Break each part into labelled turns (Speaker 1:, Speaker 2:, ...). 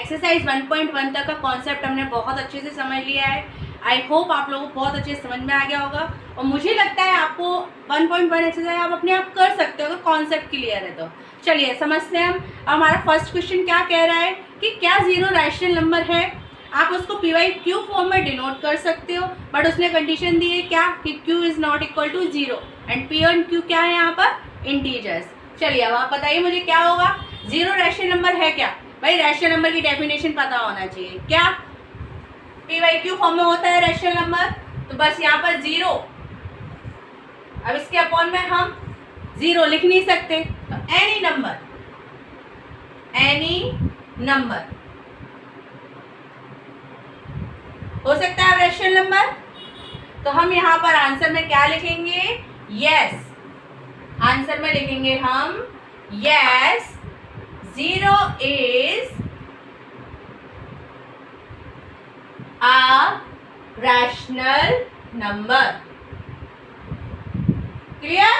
Speaker 1: Exercise 1.1 तक का concept हमने बहुत अच्छे से समझ लिया है। आई होप आप लोगों को बहुत अच्छे से समझ में आ गया होगा और मुझे लगता है आपको 1.1 एक्सरसाइज आप अपने आप कर सकते हो अगर कॉन्सेप्ट क्लियर है तो। चलिए समझते हैं हम। हमारा फर्स्ट क्वेश्चन क्या कह रहा है कि क्या जीरो रैशनल नंबर है। आप उसको पी वाई क्यू फॉर्म में डिनोट कर सकते हो, बट उसने कंडीशन दी है क्या कि Q is not equal to zero and P and Q क्या है यहाँ पर इंटीजर्स। चलिए अब आप बताइए मुझे क्या होगा। जीरो रैशनल नंबर है क्या भाई, रैशनल नंबर की डेफिनेशन पता होना चाहिए। क्या पी वाई क्यू फॉर्म में होता है रैशनल नंबर, तो बस यहाँ पर जीरो, अब इसके अपॉन में हम जीरो लिख नहीं सकते, तो एनी नंबर हो सकता है रैशनल नंबर। तो हम यहाँ पर आंसर में क्या लिखेंगे, यस। आंसर में लिखेंगे हम yes, zero is a rational number। Clear.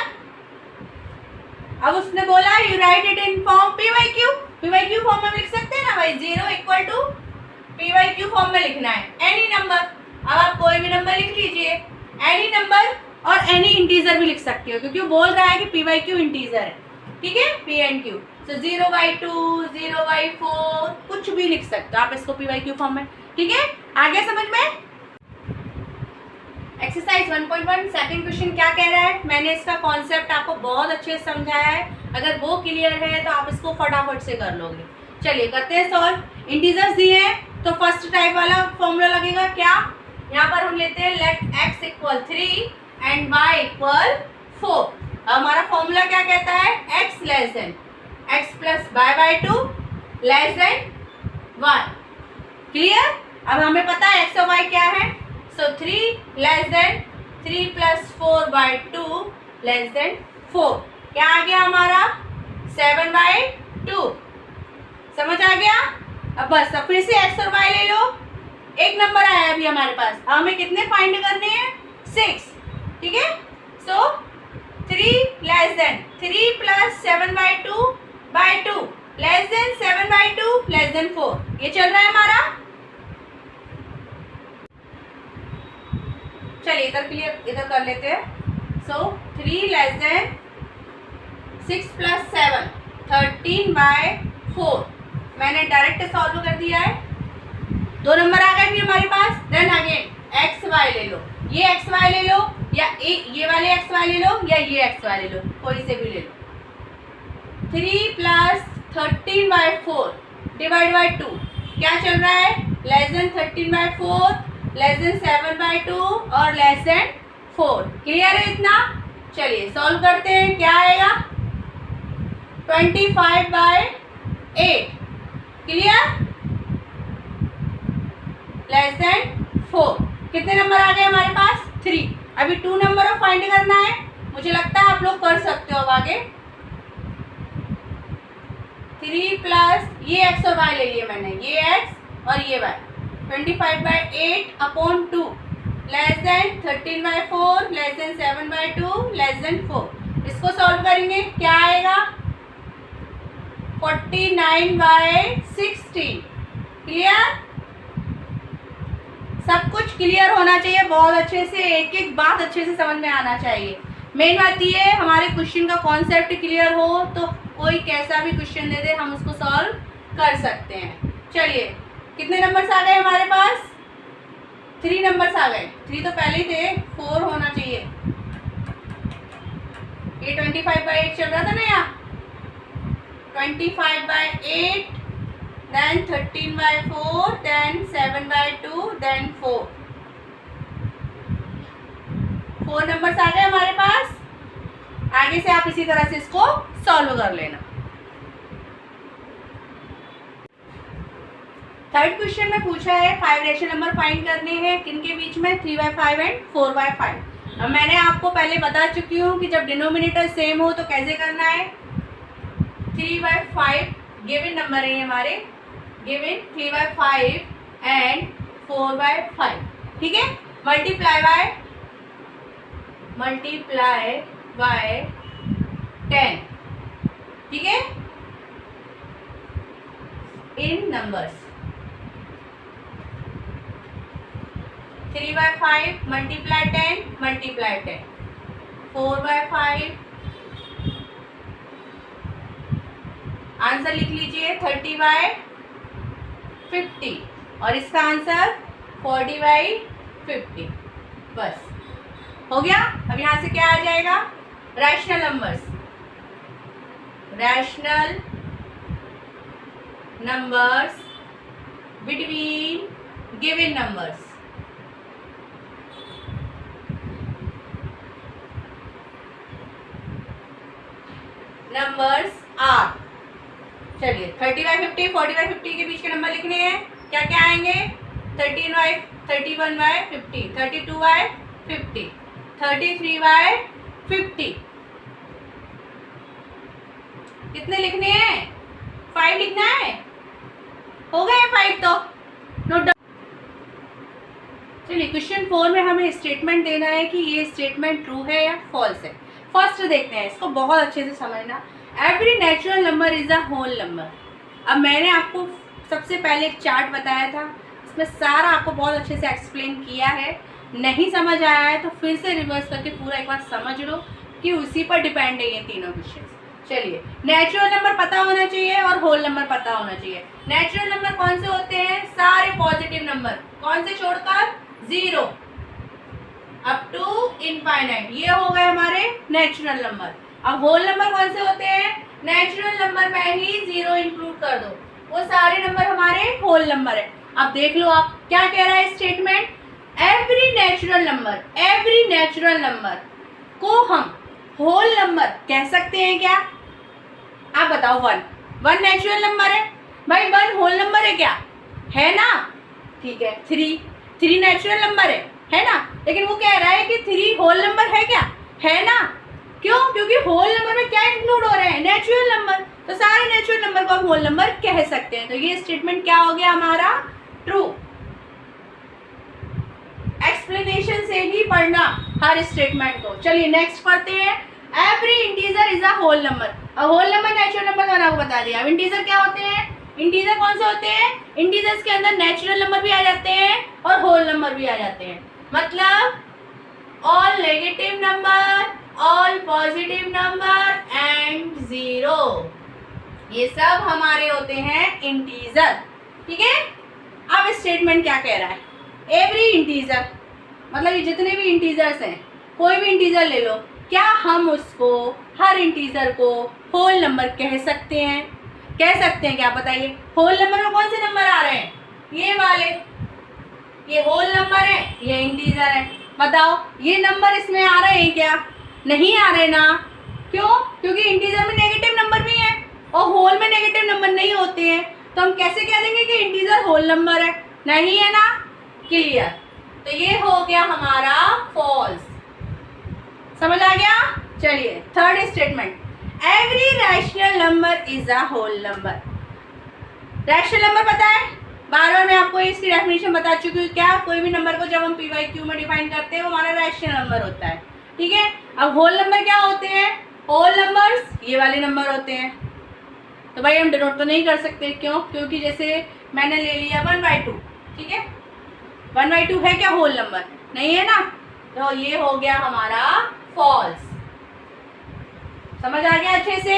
Speaker 1: अब उसने बोला you write it in form P by Q form में लिख सकते हैं ना भाई, zero equal to P by Q form में लिखना है एनी नंबर। अब आप कोई भी नंबर लिख लीजिए, एनी नंबर और एनी इंटीजर भी लिख सकते हो क्योंकि वो बोल रहा है कि पी वाई क्यू इंटीजर है, ठीक है, पी एंड क्यू। तो 0/2 0/4 कुछ भी लिख सकते हो आप इसको पी वाई क्यू फॉर्म में, ठीक है। आगे समझ में। एक्सरसाइज 1.1 सेकंड क्वेश्चन क्या कह रहा है, मैंने इसका कॉन्सेप्ट आपको बहुत अच्छे से समझाया है, अगर वो क्लियर है तो आप इसको फटाफट से कर लोगे। चलिए करते हैं सॉल्व। इंटीजर्स दिए हैं तो फर्स्ट टाइप वाला फॉर्मूला लगेगा क्या, यहाँ पर हम लेते हैं let x equal 3 and y equal 4। हमारा फॉर्मूला क्या कहता है, x less than x plus y/2 less than y। Clear. अब हमें पता है x और y क्या है, so 3 less than 3 plus 4/2 less than 4। क्या आ गया हमारा 7/2। समझ आ गया। अब बस अब फिर से x और y ले लो, एक नंबर आया अभी हमारे पास, अब हमें कितने फाइंड करने हैं, 6, ठीक है। So 3 less than 3 plus 7/2 less than 7/2 less than 4। ये चल रहा है हमारा। चलिए इधर क्लियर, इधर कर लेते हैं। सो 3 लेस देन 6 प्लस 7 13/4। मैंने डायरेक्ट सॉल्व कर दिया है, दो नंबर आ गए भी हमारे पास। देन अगेन एक्स वाई ले लो, ये एक्स वाई ले लो या ये वाले एक्स वाई ले लो या ये एक्स वाई ले लो, कोई से भी ले लो। 3 प्लस 13/4 डिवाइड बाई 2 क्या चल रहा है, लेस देन 13/4 लेस देन 7/2 और लेस देन 4। क्लियर है इतना। चलिए सॉल्व करते हैं, क्या आएगा 25/8। Clear, less than 4। कितने नंबर आ गए हमारे पास, 3। अभी 2 नंबर और फाइंड करना है, मुझे लगता है आप लोग कर सकते हो। अब आगे 3 प्लस ये x और y ले लिए मैंने, ये x और ये y, 25/8 upon 2 less than 13/4 less than 7/2 less than 4। इसको सॉल्व करेंगे क्या आएगा 49/16। क्लियर। सब कुछ क्लियर होना चाहिए बहुत अच्छे से, एक एक बात अच्छे से समझ में आना चाहिए। मेन बात ये है हमारे क्वेश्चन का कॉन्सेप्ट क्लियर हो तो कोई कैसा भी क्वेश्चन दे दे हम उसको सॉल्व कर सकते हैं। चलिए कितने नंबर्स आ गए हमारे पास, 3 नंबर्स आ गए। 3 तो पहले ही थे, 4 होना चाहिए। ये 25/8 चल रहा था ना यहाँ, 25/8 then 13/4 then 7/2 then 4 नंबर्स आ गए हमारे पास। आगे से आप इसी तरह से इसको सॉल्व कर लेना। थर्ड क्वेश्चन में पूछा है 5 रेशनल नंबर फाइंड करने हैं, किनके बीच में, 3/5 एंड 4/5। अब मैंने आपको पहले बता चुकी हूँ कि जब डिनोमिनेटर सेम हो तो कैसे करना है। 3/5 गिवन नंबर है हमारे, गिवन 3/5 एंड 4/5, ठीक है। मल्टीप्लाई बाय 10, ठीक है, इन नंबर्स। 3/5 मल्टीप्लाई 10 मल्टीप्लाई 10, 4/5, आंसर लिख लीजिए 30/50 और इसका आंसर 40/50। बस हो गया। अब यहाँ से क्या आ जाएगा, rational numbers, rational numbers between given numbers. Numbers are, चलिए 30/50, 40/50 के बीच के नंबर लिखने हैं। क्या क्या आएंगे, 31/50, 32/50, 33/50। कितने लिखने हैं, 5 लिखना है। हो गए 5 तो नोट डाउन। चलिए क्वेश्चन 4 में हमें स्टेटमेंट देना है कि ये स्टेटमेंट ट्रू है या फॉल्स है। फर्स्ट देखते हैं, इसको बहुत अच्छे से समझना। Every natural number is a whole number. अब मैंने आपको सबसे पहले एक चार्ट बताया था, इसमें सारा आपको बहुत अच्छे से एक्सप्लेन किया है। नहीं समझ आया है तो फिर से रिवर्स करके पूरा एक बार समझ लो कि उसी पर डिपेंड है ये तीनों क्वेश्चन। चलिए, नेचुरल नंबर पता होना चाहिए और होल नंबर पता होना चाहिए। नेचुरल नंबर कौन से होते हैं, सारे पॉजिटिव नंबर, कौन से छोड़कर, 0 अप टू इनफाइनाइट, ये हो गए हमारे नेचुरल नंबर। अब होल नंबर कौन से होते हैं, नेचुरल नंबर में ही 0 इंक्लूड कर दो, वो सारे नंबर हमारे होल नंबर है। अब देख लो आप क्या कह रहा है स्टेटमेंट, एवरी नेचुरल नंबर को हम होल नंबर कह सकते हैं क्या। आप बताओ, 1 नेचुरल नंबर है भाई, 1 होल नंबर है क्या, है ना, ठीक है। 3 नेचुरल नंबर है ना, लेकिन वो कह रहा है कि 3 होल नंबर है क्या, है ना, क्यों, क्योंकि होल नंबर में क्या इंक्लूड हो रहे हैं, नेचुरल नंबर, तो सारे नेचुरल नंबर को हम होल नंबर कह सकते हैं। तो ये स्टेटमेंट क्या हो गया हमारा, ट्रू। एक्सप्लेनेशन से ही पढ़ना हर स्टेटमेंट को। चलिए नेक्स्ट पढ़ते हैं, every integer is a whole number. अब होल नंबर नेचुरल नंबर मैंने आपको बता दिया। अब इंटीजर क्या होते हैं, इंटीजर कौन से होते हैं, इंटीजर्स के अंदर नेचुरल नंबर भी आ जाते हैं और होल नंबर भी आ जाते हैं। मतलब all negative number, all positive number and 0, ये सब हमारे होते हैं इंटीजर, ठीक है। अब स्टेटमेंट क्या कह रहा है, एवरी इंटीजर, मतलब ये जितने भी इंटीजर्स हैं, कोई भी इंटीजर ले लो, क्या हम उसको, हर इंटीजर को होल नंबर कह सकते हैं, कह सकते हैं क्या, बताइए। होल नंबर में कौन से नंबर आ रहे हैं, ये वाले, ये होल नंबर है, ये इंटीजर है। बताओ ये नंबर इसमें आ रहे हैं क्या, नहीं आ रहे ना, क्यों, क्योंकि इंटीजर में नेगेटिव नंबर भी है और होल में नेगेटिव नंबर नहीं होते हैं, तो हम कैसे कह देंगे कि इंटीजर होल नंबर है, नहीं है ना, क्लियर। तो ये हो गया हमारा फॉल्स, समझ आ गया। चलिए third statement, every rational number is a whole number. Rational number पता है, बार बार मैं आपको इसकी डेफिनेशन बता चुकी हूँ। क्या, कोई भी नंबर को जब हम p/q में डिफाइन करते हैं वो हमारा रैशनल नंबर होता है, ठीक है। अब होल नंबर क्या होते हैं, होल नंबर्स ये वाले नंबर होते हैं। तो भाई हम डिनोट तो नहीं कर सकते, क्यों, क्योंकि जैसे मैंने ले लिया 1/2, ठीक है, 1/2 है क्या होल नंबर, नहीं है ना, तो ये हो गया हमारा फॉल्स। समझ आ गया अच्छे से।